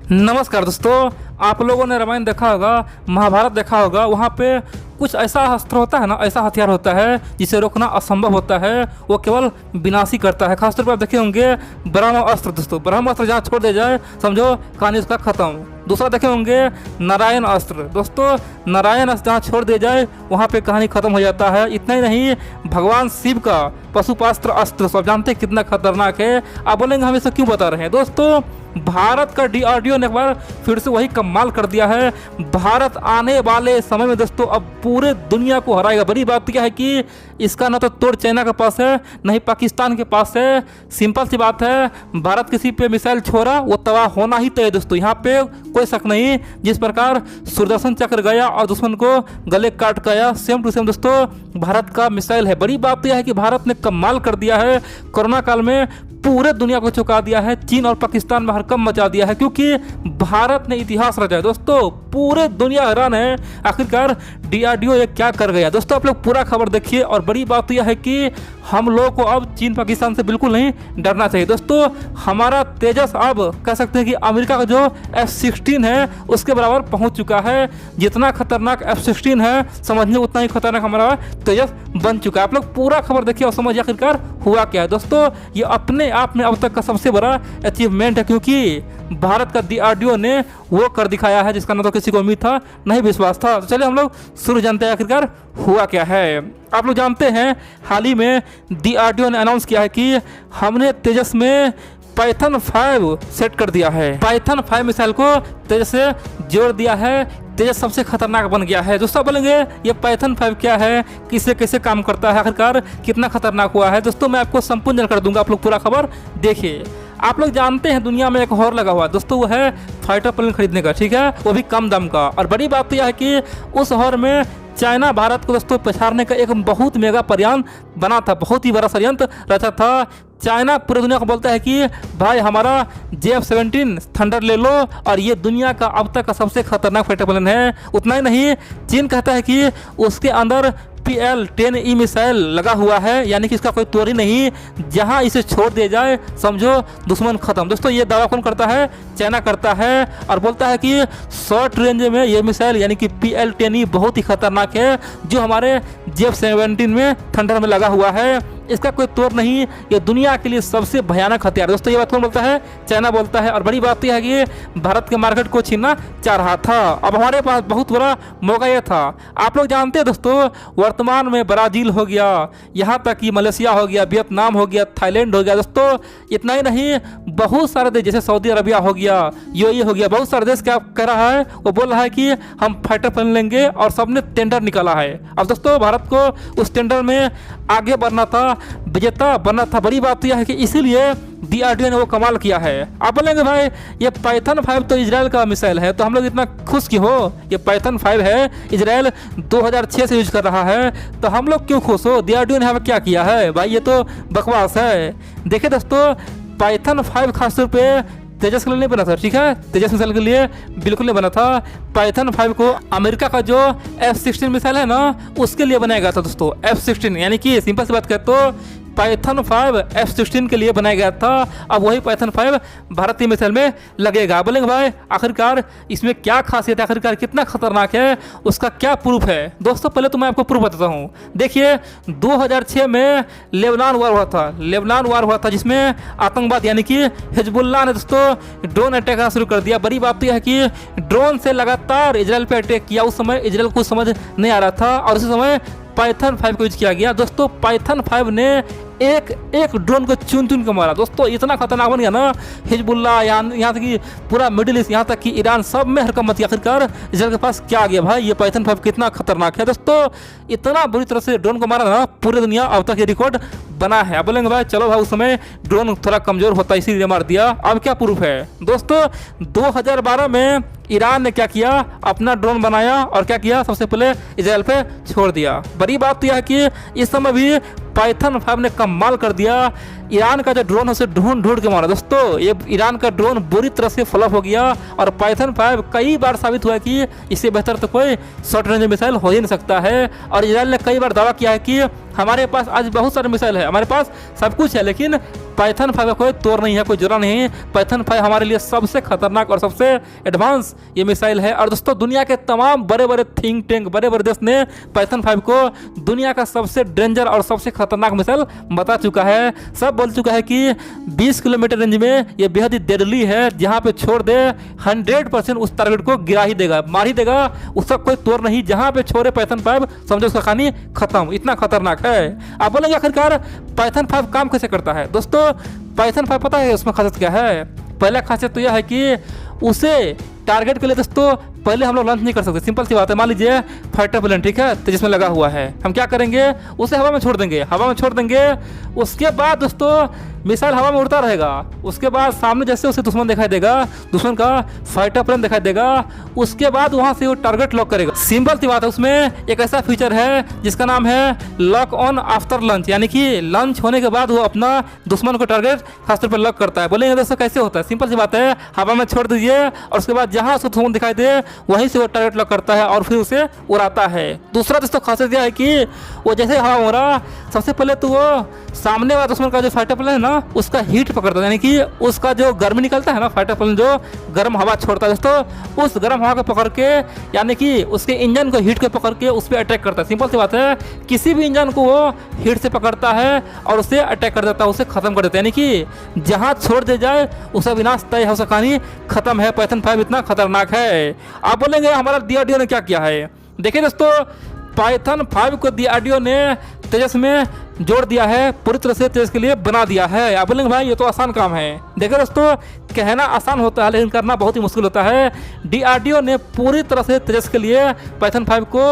नमस्कार दोस्तों, आप लोगों ने रामायण देखा होगा, महाभारत देखा होगा। वहाँ पे कुछ ऐसा अस्त्र होता है ना, ऐसा हथियार होता है जिसे रोकना असंभव होता है, वो केवल विनाशी करता है। खासतौर पर आप देखे होंगे ब्रह्मास्त्र। दोस्तों ब्रह्मास्त्र जहाँ छोड़ दिया जाए समझो कहानी उसका खत्म। दूसरा देखे होंगे नारायण अस्त्र। दोस्तों नारायण अस्त्र जहाँ छोड़ दिया जाए वहाँ पे कहानी खत्म हो जाता है। इतना ही नहीं, भगवान शिव का पशुपास्त्र अस्त्र, सब जानते हैं कितना खतरनाक है। आप बोलेंगे हम इसे क्यों बता रहे हैं। दोस्तों भारत का DRDO ने एक बार फिर से वही कमाल कर दिया है। भारत आने वाले समय में दोस्तों अब पूरे दुनिया को हराएगा। बड़ी बात यह है कि इसका ना तो तोड़ चाइना के पास है, न ही पाकिस्तान के पास है। सिंपल सी बात है, भारत किसी पे मिसाइल छोड़ा वो तबाह होना ही तय। दोस्तों यहाँ पे कोई शक नहीं। जिस प्रकार सुदर्शन चक्र गया और दुश्मन को गले काट गया, सेम टू सेम दोस्तों भारत का मिसाइल है। बड़ी बात यह है कि भारत ने कमाल कर दिया है। कोरोना काल में पूरे दुनिया को चौंका दिया है। चीन और पाकिस्तान में हड़कंप मचा दिया है, क्योंकि भारत ने इतिहास रचा है। दोस्तों पूरे दुनिया हैरान है आखिरकार DRDO ये क्या कर गया। दोस्तों आप लोग पूरा खबर देखिए। और बड़ी बात यह है कि हम लोग को अब चीन पाकिस्तान से बिल्कुल नहीं डरना चाहिए। दोस्तों हमारा तेजस अब कह सकते हैं कि अमेरिका का जो F-16 है उसके बराबर पहुंच चुका है। जितना खतरनाक F-16 है समझिए उतना ही खतरनाक हमारा तेजस बन चुका है। आप लोग पूरा खबर देखिए और समझिए आखिरकार हुआ क्या है। दोस्तों ये अपने आप में अब तक का सबसे बड़ा अचीवमेंट है, क्योंकि भारत का DRDO ने वो कर दिखाया है जिसका ना तो किसी को उम्मीद था, नहीं विश्वास था। तो चलिए हम लोग शुरू जानते हैं आखिरकार हुआ क्या है। आप लोग जानते हैं हाल ही में DRDO ने अनाउंस किया है कि हमने तेजस में पाइथन 5 सेट कर दिया है। पाइथन 5 मिसाइल को तेजस से जोड़ दिया है। तेजस सबसे खतरनाक बन गया है। दोस्तों बोलेंगे ये पाइथन 5 क्या है, किससे कैसे काम करता है, आखिरकार कितना खतरनाक हुआ है। दोस्तों मैं आपको संपूर्ण जानकारी दूंगा, आप लोग पूरा खबर देखिए। आप लोग जानते हैं दुनिया में एक और लगा हुआ है दोस्तों, वो है फाइटर प्लेन खरीदने का, ठीक है, वो भी कम दाम का। और बड़ी बात तो यह है कि उस हौर में चाइना भारत को दोस्तों पछाड़ने का एक बहुत मेगा प्रयास बना था, बहुत ही बड़ा षड्यंत्र रचा था। चाइना पूरी दुनिया को बोलता है कि भाई हमारा JF-17 थंडर ले लो और ये दुनिया का अब तक का सबसे खतरनाक फाइटर प्लेन है। उतना ही नहीं, चीन कहता है कि उसके अंदर PL-10E मिसाइल लगा हुआ है, यानी कि इसका कोई तोड़ ही नहीं। जहां इसे छोड़ दिया जाए समझो दुश्मन खत्म। दोस्तों ये दावा कौन करता है? चाइना करता है और बोलता है कि शॉर्ट रेंज में ये मिसाइल यानी कि PL-10E बहुत ही खतरनाक है, जो हमारे JF-17 में थंडर में लगा हुआ है। इसका कोई तोड़ नहीं, ये दुनिया के लिए सबसे भयानक हथियार। दोस्तों ये बात कौन बोलता है? चाइना बोलता है। और बड़ी बात यह है कि भारत के मार्केट को छीनना चाह रहा था। अब हमारे पास बहुत बड़ा मौका यह था। आप लोग जानते हैं दोस्तों वर्तमान में ब्राज़ील हो गया, यहाँ तक कि मलेशिया हो गया, वियतनाम हो गया, थाईलैंड हो गया। दोस्तों इतना ही नहीं, बहुत सारे देश जैसे सऊदी अरबिया हो गया, UAE हो गया, बहुत सारे देश क्या कर रहा है, वो बोल रहा है कि हम फाइटर प्लेन लेंगे और सबने टेंडर निकाला है। अब दोस्तों भारत को उस टेंडर में आगे बढ़ना था, विजेता बनना था। बड़ी बात यह है कि इसीलिए DRDO ने वो कमाल किया है। आप बोलेंगे भाई ये पाइथन 5 तो इजराइल का मिसाइल है, तो हम लोग इतना खुश क्यों हो? ये पाइथन 5 है, इजराइल 2006 से यूज कर रहा है, तो हम लोग क्यों खुश हो? DRDO ने हमें क्या किया है? भाई ये तो बकवास है। देखिए दोस्तों पाइथन 5 खासतौर पे तेजस के लिए नहीं बना था, ठीक है, तेजस मिसाइल के लिए बिल्कुल नहीं बना था। पाइथन 5 को अमेरिका का जो F-16 मिसाइल है ना उसके लिए बनाया गया था। दोस्तों F-16 यानी कि सिंपल सी बात करें तो पाइथन 5 F-16 के लिए बनाया गया था। अब वही पाइथन 5 भारतीय मिसाइल में लगेगा। बोलेंगे भाई आखिरकार इसमें क्या खासियत है, आखिरकार कितना खतरनाक है, उसका क्या प्रूफ है? दोस्तों पहले तो मैं आपको प्रूफ बताता हूँ। देखिए 2006 में लेबनान वार हुआ था। लेबनान वार हुआ था जिसमें आतंकवाद यानी कि हिजबुल्लाह ने दोस्तों ड्रोन अटैक करना शुरू कर दिया। बड़ी बात तो यह है कि ड्रोन से लगातार इजराइल पे अटैक किया। उस समय इजराइल को समझ नहीं आ रहा था और उसी समय पाइथन 5 को यूज किया गया। दोस्तों पाइथन 5 ने एक एक ड्रोन को चुन चुन के मारा। दोस्तों इतना खतरनाक बन गया ना, हिजबुल्लाह यहाँ तक कि पूरा मिडिल ईस्ट, यहाँ तक कि ईरान, सब में हरकत मची। आखिरकार इजराइल के पास क्या आ गया भाई, ये पाइथन 5 कितना खतरनाक है। दोस्तों इतना बुरी तरह से ड्रोन को मारा ना, पूरी दुनिया अब तक ये रिकॉर्ड बना है। अब बोलेंगे भाई चलो भाई उस समय ड्रोन थोड़ा कमजोर होता इसीलिए मार दिया। अब क्या प्रूफ है? दोस्तों 2012 में ईरान ने क्या किया, अपना ड्रोन बनाया और क्या किया, सबसे पहले इजराइल पे छोड़ दिया। बड़ी बात तो यह है कि इस समय भी पाइथन 5 ने कमाल कर दिया। ईरान का जो ड्रोन है उसे ढूंढ ढूंढ के मारा दोस्तों। ये ईरान का ड्रोन बुरी तरह से फ्लॉप हो गया और पाइथन 5 कई बार साबित हुआ कि इससे बेहतर तो कोई शॉर्ट रेंज मिसाइल हो ही नहीं सकता है। और इजराइल ने कई बार दावा किया है कि हमारे पास आज बहुत सारे मिसाइल है, हमारे पास सब कुछ है, लेकिन पाइथन 5 का कोई तोड़ नहीं है, कोई जोड़ा नहीं। पाइथन 5 हमारे लिए सबसे खतरनाक और सबसे एडवांस ये मिसाइल है। और दोस्तों दुनिया के तमाम बड़े बड़े थिंक टैंक, बड़े बड़े देश ने पाइथन 5 को दुनिया का सबसे डेंजर और सबसे खतरनाक मिसाइल बता चुका है। सब बोल चुका है कि 20 किलोमीटर रेंज में ये बेहद ही डेडली है, जहाँ पे छोड़ दे 100% उस टारगेट को गिरा ही देगा, मार ही देगा, उसका कोई तोड़ नहीं। जहाँ पे छोड़े पाइथन 5 समझो उसका कहानी खत्म, इतना खतरनाक है। आप बोलेंगे आखिरकार पाइथन 5 काम कैसे करता है? दोस्तों पाइथन 5 पता है उसमें खासियत क्या है? पहला खासियत तो यह है कि उसे टारगेट के लिए दोस्तों पहले हम लोग लॉन्च नहीं कर सकते। सिंपल सी बात है, मान लीजिए फाइटर प्लेन, ठीक है, तो जिसमें लगा हुआ है, हम क्या करेंगे, उसे हवा में छोड़ देंगे, हवा में छोड़ देंगे। उसके बाद दोस्तों मिसाइल हवा में उड़ता रहेगा। उसके बाद सामने जैसे उसे दुश्मन दिखाई देगा, दुश्मन का फाइटर प्लेन दिखाई देगा, उसके बाद वहां से वो टारगेट लॉक करेगा। सिंपल सी बात है, उसमें एक ऐसा फीचर है जिसका नाम है लॉक ऑन आफ्टर लॉन्च, यानी कि लॉन्च होने के बाद वो अपना दुश्मन को टारगेट खासतौर पर लॉक करता है। बोलेंगे दोस्तों कैसे होता है? सिंपल सी बात है, हवा में छोड़ दीजिए और उसके बाद जहां उसको दुश्मन दिखाई दे वहीं से वो टारगेट लॉक करता है और फिर उसे उड़ाता है। दूसरा दोस्तों खासियत यह है कि वो जैसे हवा में उड़ा, सबसे पहले तो वो सामने वाला दुश्मन का जो फाइटर प्लेन है ना, उसका हीट पकड़ता है, यानी कि उसका जो गर्मी निकलता है ना, फाइटर प्लेन जो गर्म हवा छोड़ता है दोस्तों, उस गर्म हवा को पकड़ के, यानी कि उसके इंजन को हीट को पकड़ के उस पर अटैक करता है। सिंपल सी बात है, किसी भी इंजन को वो हीट से पकड़ता है और उसे अटैक कर देता है, उसे खत्म कर देता है, यानी कि जहाँ छोड़ दे जाए उसका विनाश तय है, उसका कहानी खत्म है। पाइथन 5 इतना खतरनाक है। आप बोलेंगे हमारा डीआरडीओ ने क्या किया है? देखिए दोस्तों, पाइथन 5 को डीआरडीओ ने तेजस में जोड़ दिया है, पूरी तरह से तेजस के लिए बना दिया है। आप बोलेंगे भाई ये तो आसान काम है। देखिए दोस्तों, कहना आसान होता है लेकिन करना बहुत ही मुश्किल होता है। डीआरडीओ ने पूरी तरह से तेजस के लिए पाइथन 5 को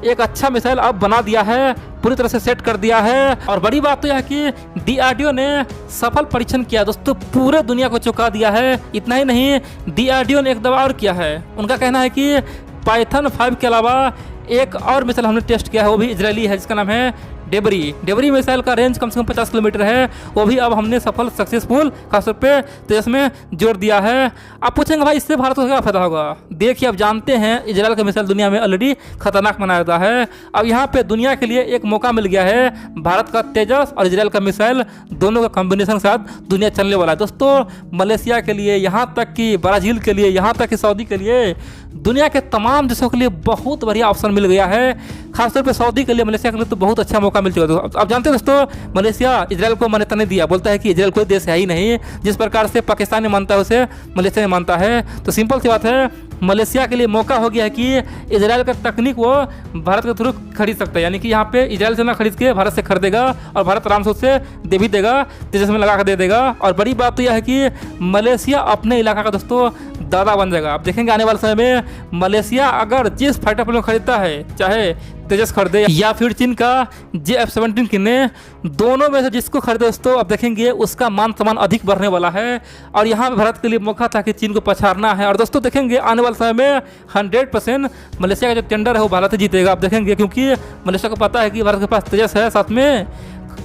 एक अच्छा मिसाइल अब बना दिया है, पूरी तरह से सेट कर दिया है। और बड़ी बात तो यह है कि डीआरडीओ ने सफल परीक्षण किया दोस्तों, पूरे दुनिया को चौंका दिया है। इतना ही नहीं, डीआरडीओ ने एक दावा और किया है। उनका कहना है कि पाइथन 5 के अलावा एक और मिसाइल हमने टेस्ट किया है, वो भी इजरायली है, जिसका नाम है डेबरी मिसाइल का रेंज कम से कम 50 किलोमीटर है, वो भी अब हमने सफल सक्सेसफुल खासतौर पे तेजस में जोड़ दिया है। आप पूछेंगे भाई इससे भारत को क्या फायदा होगा? देखिए, अब जानते हैं इजराइल का मिसाइल दुनिया में ऑलरेडी खतरनाक माना जाता है। अब यहाँ पे दुनिया के लिए एक मौका मिल गया है, भारत का तेजस और इजराइल का मिसाइल दोनों का कॉम्बिनेशन के साथ दुनिया चलने वाला है दोस्तों। मलेशिया के लिए, यहाँ तक कि ब्राज़ील के लिए, यहाँ तक कि सऊदी के लिए, दुनिया के तमाम देशों के लिए बहुत बढ़िया ऑप्शन मिल गया है। खासतौर पे सऊदी के लिए, मलेशिया के लिए तो बहुत अच्छा मौका मिल चुका है। आप जानते हैं दोस्तों, मलेशिया इजराइल को मान्यता नहीं दिया, बोलता है कि इजराइल कोई देश है ही नहीं। जिस प्रकार से पाकिस्तान ने मानता है उसे मलेशिया ने मानता है। तो सिंपल सी बात है, मलेशिया के लिए मौका हो गया है कि इजराइल का तकनीक वो भारत के थ्रू खरीद सकता है, यानी कि यहाँ पे इजराइल से ना खरीद के भारत से खरीदेगा और भारत आराम से उससे दे भी देगा, तेजस में लगा कर दे देगा। और बड़ी बात तो यह है कि मलेशिया अपने इलाका का दोस्तों दादा बन जाएगा। आप देखेंगे आने वाले समय में मलेशिया अगर जिस फाइटर प्लेन खरीदता है, चाहे तेजस खरीदे या फिर चीन का JF-17 किने, दोनों में से जिसको खरीदे दोस्तों, अब देखेंगे उसका मान सम्मान अधिक बढ़ने वाला है। और यहाँ पे भारत के लिए मौका था कि चीन को पछाड़ना है। और दोस्तों देखेंगे आने वाले समय में 100% मलेशिया का जो टेंडर है वो भारत ही जीतेगा। आप देखेंगे, क्योंकि मलेशिया को पता है कि भारत के पास तेजस है, साथ में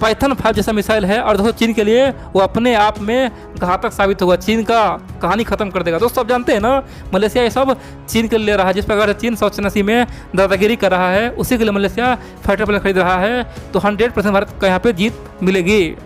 पाइथन 5 जैसा मिसाइल है। और दोस्तों चीन के लिए वो अपने आप में घातक साबित होगा, चीन का कहानी खत्म कर देगा। दोस्तों आप जानते हैं ना, मलेशिया ये सब चीन के लिए ले रहा है। जिस प्रकार से चीन 189 में दादागिरी कर रहा है, उसी के लिए मलेशिया फाइटर प्लेन खरीद रहा है। तो 100% भारत को यहाँ पे जीत मिलेगी।